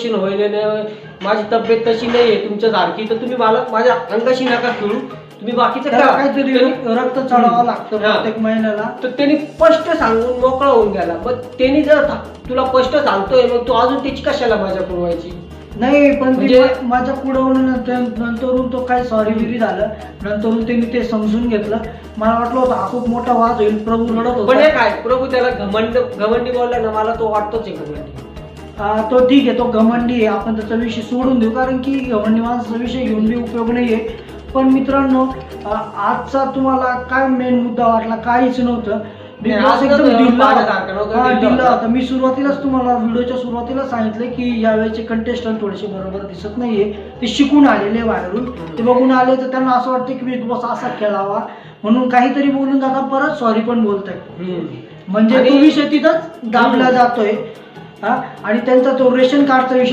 होईल नाही, माझी तब्येत तशी नाहीये तुमच्यासारखी, तर तुम्ही मला माझ्या अंगाशी नका खेळू, तुम्ही बाकीचं त्याला करा. काहीतरी रक्त चढावं लागतं प्रत्येक महिन्याला. तर त्यांनी स्पष्ट सांगून मोकळा होऊन गेला. मग त्यांनी जर तुला स्पष्ट सांगतोय, मग तू अजून त्याची कशाला मजा पुरवायची? नाही पण म्हणजे माझ्या पुढं नंतरून तो काय सॉरी बिरी झालं, नंतरून त्यांनी ते समजून घेतलं. मला वाटलं होतं हा खूप मोठा वाद होईल, प्रभू रडत पण हे होता. काय, प्रभू त्याला घमंडी बोलला ना, मला तो वाटतोच आहे घमंडी. तो ठीक आहे, तो घमंडी आहे, आपण त्याचा विषय सोडून देऊ, कारण की घमंडी माणसाचा विषय घेऊन बी उपयोग नाहीये. पण मित्रांनो, आजचा तुम्हाला काय मेन मुद्दा वाटला? काहीच नव्हतं. बिग बॉस एकदम ढिल्ला होता. मी सुरुवातीलाच तुम्हाला व्हिडिओच्या सुरुवातीला सांगितलं की यावेळेचे कंटेस्टंट थोडेसे बरोबर दिसत नाहीये. ते शिकून आलेले बाहेरून, ते बघून आले तर त्यांना असं वाटतं की बिग बॉस असा खेळावा म्हणून काहीतरी बोलून जातात, परत सॉरी पण बोलतायत. म्हणजे तो विषय तिथंच दाबला जातोय. आणि त्यांचा तो रेशन कार्डचा विषय